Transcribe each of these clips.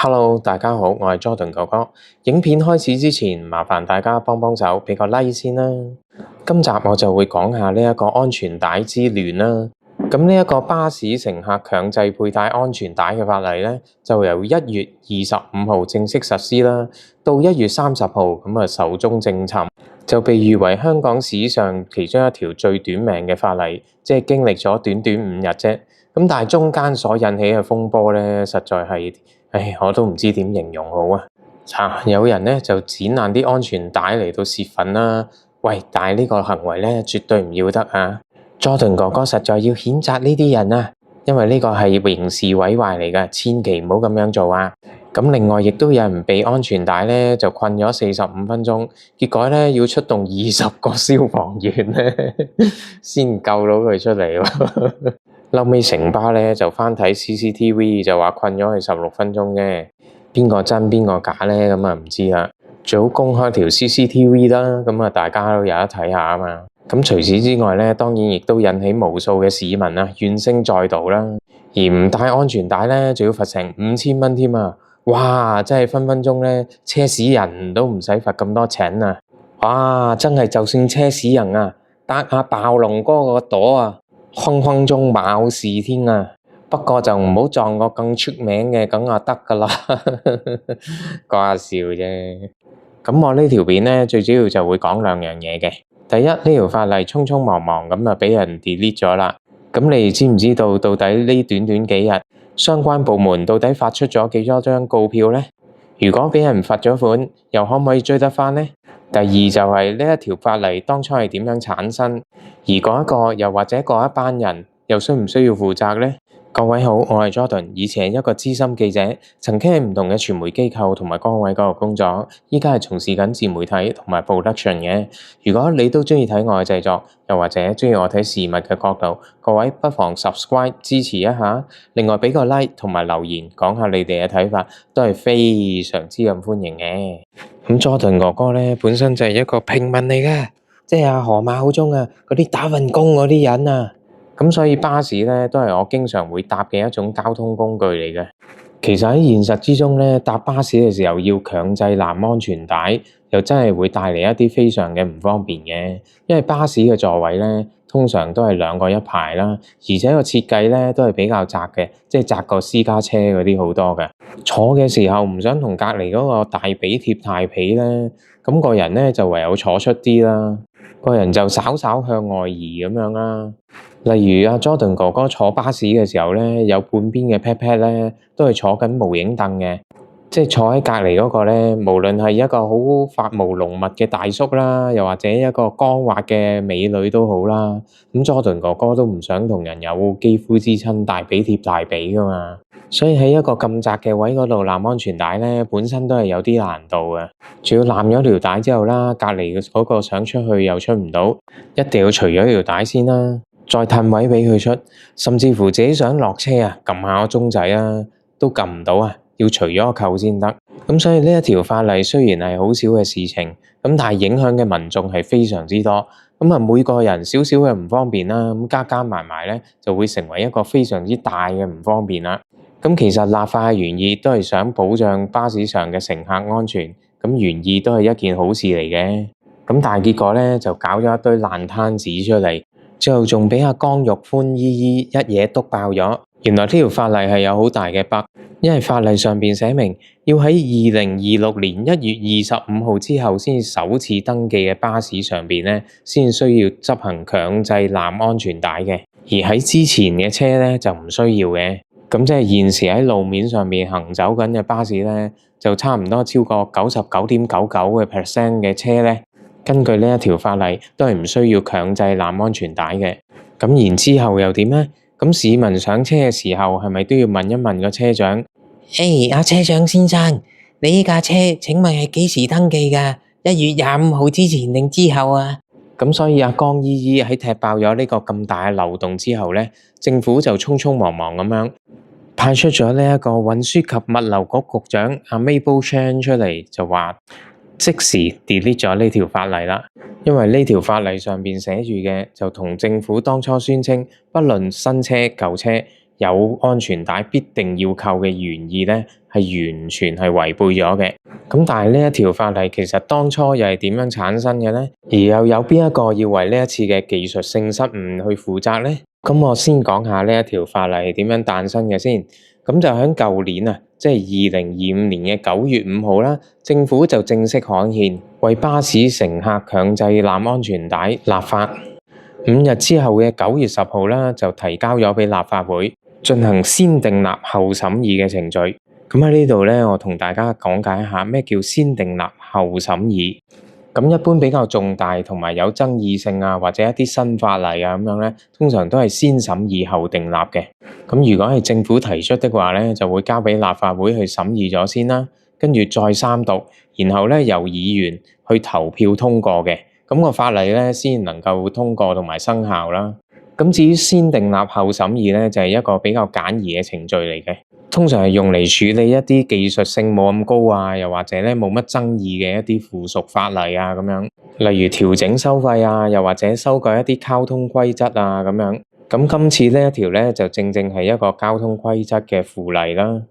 Hello，大家好，我係 Jordan 哥哥。影片開始之前，麻煩大家幫手俾個 like 先啦。今集我就會講下呢一個安全帶之亂啦。咁呢一個巴士乘客強制佩戴安全帶嘅法例咧，就由1月25號正式實施啦，到1月30號咁壽終正寢，就被譽為香港史上其中一條最短命嘅法例，即係經歷咗短短5日啫。咁但係中間所引起嘅風波咧，實在係我都唔知點形容好啊！有人咧就剪爛啲安全帶嚟到泄憤啦。喂，但係呢個行為咧絕對唔要得啊！ Jordan 哥哥實在要譴責呢啲人啊，因為呢個係刑事毀壞嚟㗎，千祈唔好咁樣做啊！咁另外亦都有人被安全帶咧就困咗45分鐘，結果咧要出動20個消防員咧先救到佢出嚟喎。後尾城巴咧就翻睇 CCTV 就話困咗佢16分鐘啫，邊個真邊個假咧咁啊唔知啦。最好公開條 CCTV 啦，咁啊大家都有得睇下啊嘛。咁除此之外咧，當然亦都引起無數嘅市民啊怨聲載道啦。而唔戴安全帶咧，仲要罰成5000蚊添啊！哇，真係分分鐘咧車死人都唔使罰咁多錢啊！哇，真係就算車死人啊，搭下暴龍哥個朵啊！分分鐘冇事添啊！不過就唔好撞個更出名嘅，咁就得噶啦。講下笑啫。咁我呢條片咧，最主要就會講2樣嘢嘅。第一，呢條法例匆匆忙忙咁啊，俾人 delete 咗啦。咁你知唔知道到底呢短短幾日，相關部門到底發出咗幾多張告票呢？如果俾人罰咗款，又可唔可以追得返呢？第二就係呢一條法例當初係點樣產生，而嗰一個又或者嗰一班人又需唔需要負責呢？各位好，我係 Jordan， 以前係一個資深記者，曾經喺唔同嘅傳媒機構同埋崗位嗰度工作，依家係從事緊自媒體同埋 production 嘅。如果你都中意睇我嘅製作，又或者中意我睇事物嘅角度，各位不妨 subscribe 支持一下，另外俾個 like 同埋留言講下你哋嘅睇法，都係非常之咁歡迎嘅。咁 Jordan 哥哥咧本身就係一個平民嚟嘅，即係河馬口中啊嗰啲打份工嗰啲人啊。咁所以巴士咧都係我經常會搭嘅一種交通工具嚟嘅。其實喺現實之中咧，搭巴士嘅時候要強制攬安全帶，又真係會帶嚟一啲非常嘅唔方便嘅。因為巴士嘅座位咧通常都係2個一排啦，而且個設計咧都係比較窄嘅，即係窄過私家車嗰啲好多嘅。坐嘅時候唔想同隔離嗰個大髀貼大髀咧，咁個人咧就唯有坐出啲啦，個人就稍稍向外移咁樣啦。例如阿 Jordan 哥哥坐巴士嘅時候咧，有半邊嘅 pat pat 咧都係坐緊無影凳嘅，即係坐喺隔離嗰個咧，無論係一個好髮毛濃密嘅大叔啦，又或者一個光滑嘅美女都好啦。咁 Jordan 哥哥都唔想同人有肌膚之親，大髀貼大髀噶嘛，所以喺一個咁窄嘅位嗰度攬安全帶咧，本身都係有啲難度嘅。仲要攬咗條帶之後啦，隔離嗰個想出去又出唔到，一定要除咗條帶先啦。再褪位俾佢出，甚至乎自己想落車啊，撳下個鐘仔啊，都撳唔到啊，要除咗個扣先得。咁所以呢一條法例雖然係好少嘅事情，咁但係影響嘅民眾係非常之多。咁啊，每個人少少嘅唔方便啦，咁加埋埋咧，就會成為一個非常之大嘅唔方便啦。咁其實立法嘅原意都係想保障巴士上嘅乘客安全，咁原意都係一件好事嚟嘅。咁但係結果咧就搞咗一堆爛攤子出嚟。最後仲俾阿江玉歡姨一嘢篤爆咗。原來呢條法例係有好大嘅 bug， 因為法例上邊寫明要喺2026年1月25號之後先首次登記嘅巴士上邊咧，先需要執行強制攬安全帶嘅，而喺之前嘅車咧就唔需要嘅。咁即係現時喺路面上面行走緊嘅巴士咧，就差唔多超過99.99% 嘅車咧，根據呢一條法例都係唔需要強制攬安全帶嘅。咁然之後又點呢？咁市民上車嘅時候係咪都要問一問個車長？阿車長先生，你呢架車請問係幾時登記㗎？1月25號之前定之後啊？咁所以阿江姨姨喺踢爆咗呢個咁大嘅漏洞之後咧，政府就匆匆忙忙咁樣派出咗呢一個運輸及物流局局長阿 Mabel Chan 出嚟，就話即時 delete 咗呢條法例啦。因為呢條法例上邊寫住嘅就同政府當初宣稱，不論新車舊車，有安全帶必定要扣嘅原意咧，係完全係違背咗嘅。咁但係呢一條法例其實當初又係點樣產生嘅呢？而又有邊一個要為呢一次嘅技術性失誤去負責呢？咁我先講下呢一條法例係點樣誕生嘅先。咁就喺舊年啊，即係2025年嘅9月5號啦，政府就正式刊憲，為巴士乘客強制攬安全帶立法。5日之後嘅9月10號啦，就提交咗俾立法會進行先訂立後審議嘅程序。咁喺呢度咧，我同大家講解一下咩叫先訂立後審議。咁一般比較重大同埋有爭議性啊，或者一啲新法例啊咁樣咧，通常都係先審議後訂立嘅。咁如果係政府提出的話咧，就會交俾立法會去審議咗先啦，跟住再三讀，然後咧由議員去投票通過嘅。咁個法例咧先能夠通過同埋生效啦。咁至於先訂立後審議咧，就係一個比較簡易嘅程序嚟嘅。通常係用嚟處理一啲技術性冇咁高啊，又或者咧冇乜爭議嘅一啲附屬法例啊咁樣，例如調整收費啊，又或者修改一啲交通規則啊咁樣。咁今次呢一條咧就正正係一個交通規則嘅附例啦。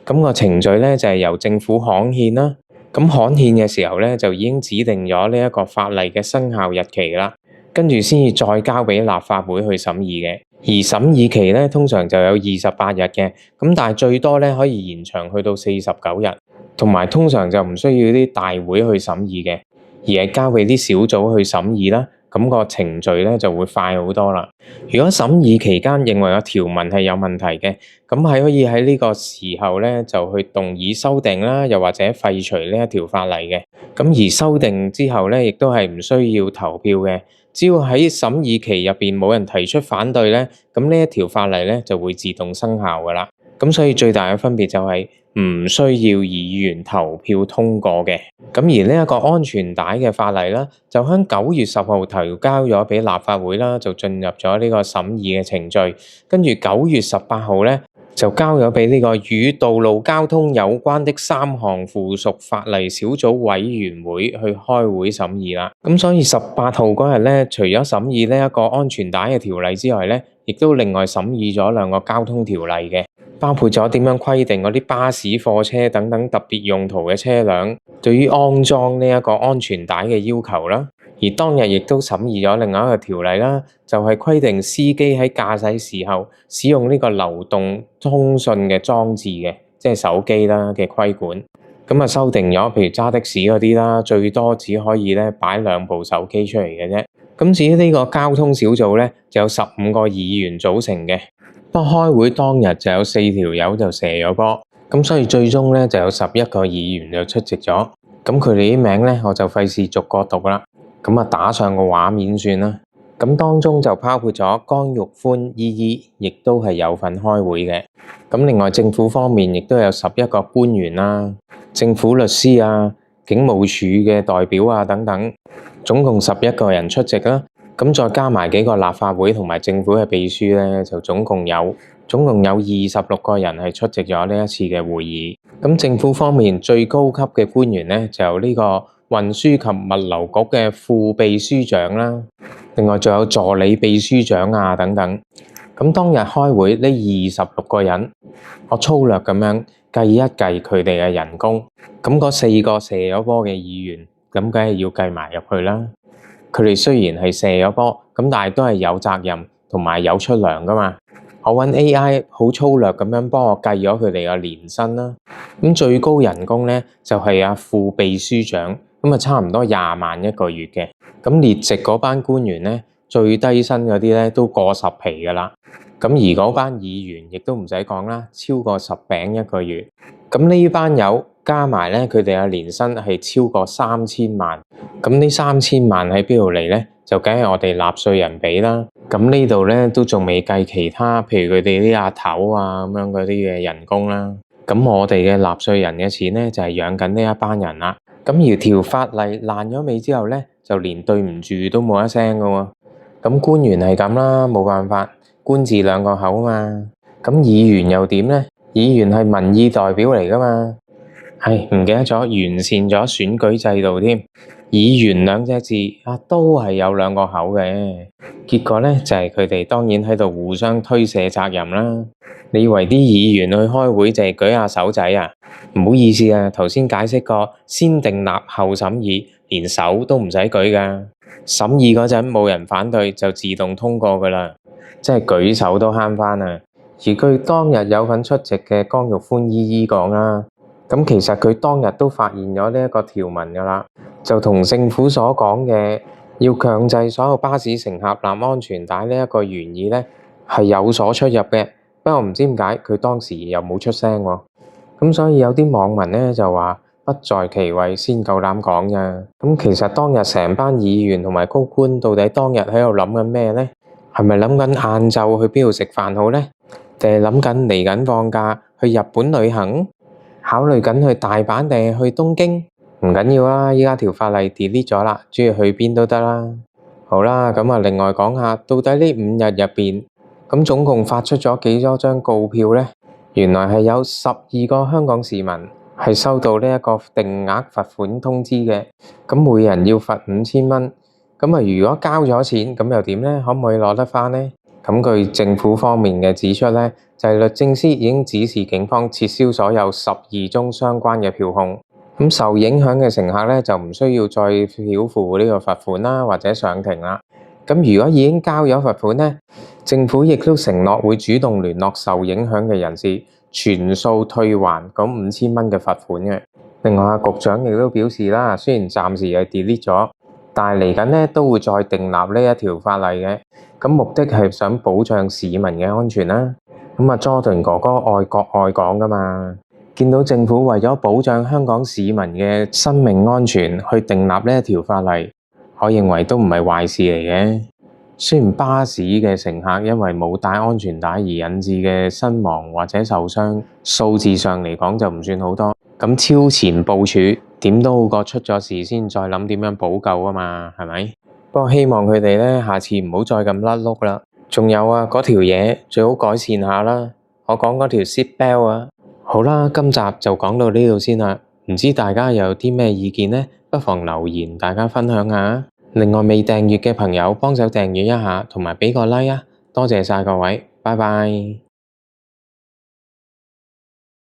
咁個程序咧就係由政府刊憲啦。咁刊憲嘅時候咧就已經指定咗呢一個法例嘅生效日期啦，跟住先至再交俾立法會去審議嘅。而審議期咧通常就有28日嘅，咁但係最多咧可以延長去到49日，同埋通常就唔需要啲大會去審議嘅，而係交俾啲小組去審議啦。咁個程序咧就會快好多啦。如果審議期間認為個條文係有問題嘅，咁係可以喺呢個時候咧就去動議修訂啦，又或者廢除呢一條法例嘅。咁而修訂之後咧，亦都係唔需要投票嘅。只要喺審議期入邊冇人提出反對咧，咁呢一條法例咧就會自動生效噶啦。咁所以最大嘅分別就係唔需要議員投票通過嘅。咁而呢一個安全帶嘅法例啦，就喺9月10號提交咗俾立法會啦，就進入咗呢個審議嘅程序。跟住9月18號咧，就交咗俾呢個與道路交通有關的3項附屬法例小組委員會去開會審議啦。咁所以18號嗰日咧，除咗審議呢一個安全帶嘅條例之外咧，亦都另外審議咗2個交通條例嘅，包括咗點樣規定嗰啲巴士、貨車等等特別用途嘅車輛對於安裝呢一個安全帶嘅要求啦。而當日亦都審議咗另外一個條例啦，就係規定司機喺駕駛時候使用呢個流動通訊嘅裝置嘅，即係手機啦嘅規管。咁啊修訂咗，譬如揸的士嗰啲啦，最多只可以咧擺2部手機出嚟嘅啫。咁至於呢個交通小組咧，就有15個議員組成嘅。不過開會當日就有4條友就射咗波，咁所以最終咧就有11個議員就出席咗。咁佢哋啲名咧，我就費事逐個讀啦。咁啊打上個畫面算啦。咁當中就包括咗江玉歡姨姨，亦都係有份開會嘅。咁另外政府方面亦都有11個官員啦、政府律師啊、警務處嘅代表啊等等，總共11個人出席啦。咁再加埋幾個立法會同埋政府嘅秘書咧，就總共有26個人係出席咗呢一次嘅會議。咁政府方面最高級嘅官員咧，就有呢個運輸及物流局嘅副秘書長啦，另外仲有助理秘書長啊等等。咁當日開會呢26個人，我粗略咁樣計一計佢哋嘅人工，咁嗰4個射咗波嘅議員，咁梗係要計埋入去啦。佢哋雖然係射咗波，咁但係都係有責任同埋有出糧噶嘛。我揾 AI 好粗略咁樣幫我計咗佢哋嘅年薪啦。咁最高人工咧就係副秘書長，咁啊差唔多20萬一個月嘅。咁列席嗰班官員咧，最低薪嗰啲咧都過10皮噶啦。咁而嗰班議員亦都唔使講啦，超過10餅一個月。咁呢班友加埋咧，佢哋嘅年薪係超過3000萬。咁呢3000萬喺邊度嚟咧？就梗係我哋納稅人俾啦。咁呢度咧都仲未計其他，譬如佢哋啲阿頭啊咁樣嗰啲嘅人工啦。咁我哋嘅納稅人嘅錢咧就係養緊呢一班人啦。咁而條法例爛咗尾之後咧，就連對唔住都冇一聲噶喎。咁官員係咁啦，冇辦法，官字兩個口啊嘛。咁議員又點咧？議員係民意代表嚟噶嘛。唔記得咗完善咗選舉制度添。議員兩隻字都係有兩個口嘅。結果呢，就係佢哋當然喺度互相推卸責任啦。你以為啲議員去開會就係舉下手仔啊？唔好意思啊，頭先解釋過，先訂立後審議，連手都唔使舉㗎。審議嗰陣冇人反對就自動通過㗎啦，即係舉手都慳返啊！而據當日有份出席嘅江玉歡姨姨講啦，咁其實佢當日都發現咗呢一個條文㗎啦，就同政府所講嘅要強制所有巴士乘客攬安全帶呢一個原意呢係有所出入嘅。不過唔知點解佢當時又冇出聲喎，咁所以有啲網民呢就話不在其位先夠膽講㗎。咁其實當日成班議員同埋高官到底當日喺度諗緊咩呢？係咪諗緊晏晝去邊度食飯好呢？定係諗緊嚟緊放假去日本旅行？考慮緊去大阪定係去東京？唔緊要啦，依家條法例 delete 咗啦，鍾意去邊都得啦。好啦，咁另外講下，到底呢5日入邊，咁總共發出咗幾多張告票呢？原來係有12個香港市民係收到呢一個定額罰款通知嘅，咁每人要罰5000蚊。咁如果交咗錢，咁又點呢？可唔可以攞得返呢？咁據政府方面嘅指出呢，就係律政司已經指示警方撤銷所有12宗相關嘅票控。咁受影響嘅乘客呢，就唔需要再繳付呢個罰款啦，或者上庭啦。咁如果已經交咗罰款呢，政府亦都承諾會主動聯絡受影響嘅人士，全數退還嗰5000蚊嘅罰款嘅。另外局長亦都表示啦，雖然暫時係 delete 咗，但係嚟緊呢都會再訂立呢一條法例嘅。咁目的係想保障市民嘅安全啦。咁Jordan 哥哥愛國愛港㗎嘛，見到政府為咗保障香港市民嘅生命安全去訂立呢一條法例，我認為都唔係壞事嚟嘅。雖然巴士嘅乘客因為冇帶安全帶而引致嘅身亡或者受傷，數字上嚟講就唔算好多。咁超前部署點都好過出咗事先再諗點樣補救啊嘛，係咪？不過希望佢哋呢下次唔好再咁甩碌啦。仲有嗰條嘢最好改善下啦。我講嗰條 seat belt 啊。好啦，今集就講到呢度先啦。唔知大家有啲咩意見呢？不妨留言，大家分享下。另外未訂閱嘅朋友幫手訂閱一下，同埋畀個 like啊！多謝晒各位，拜拜。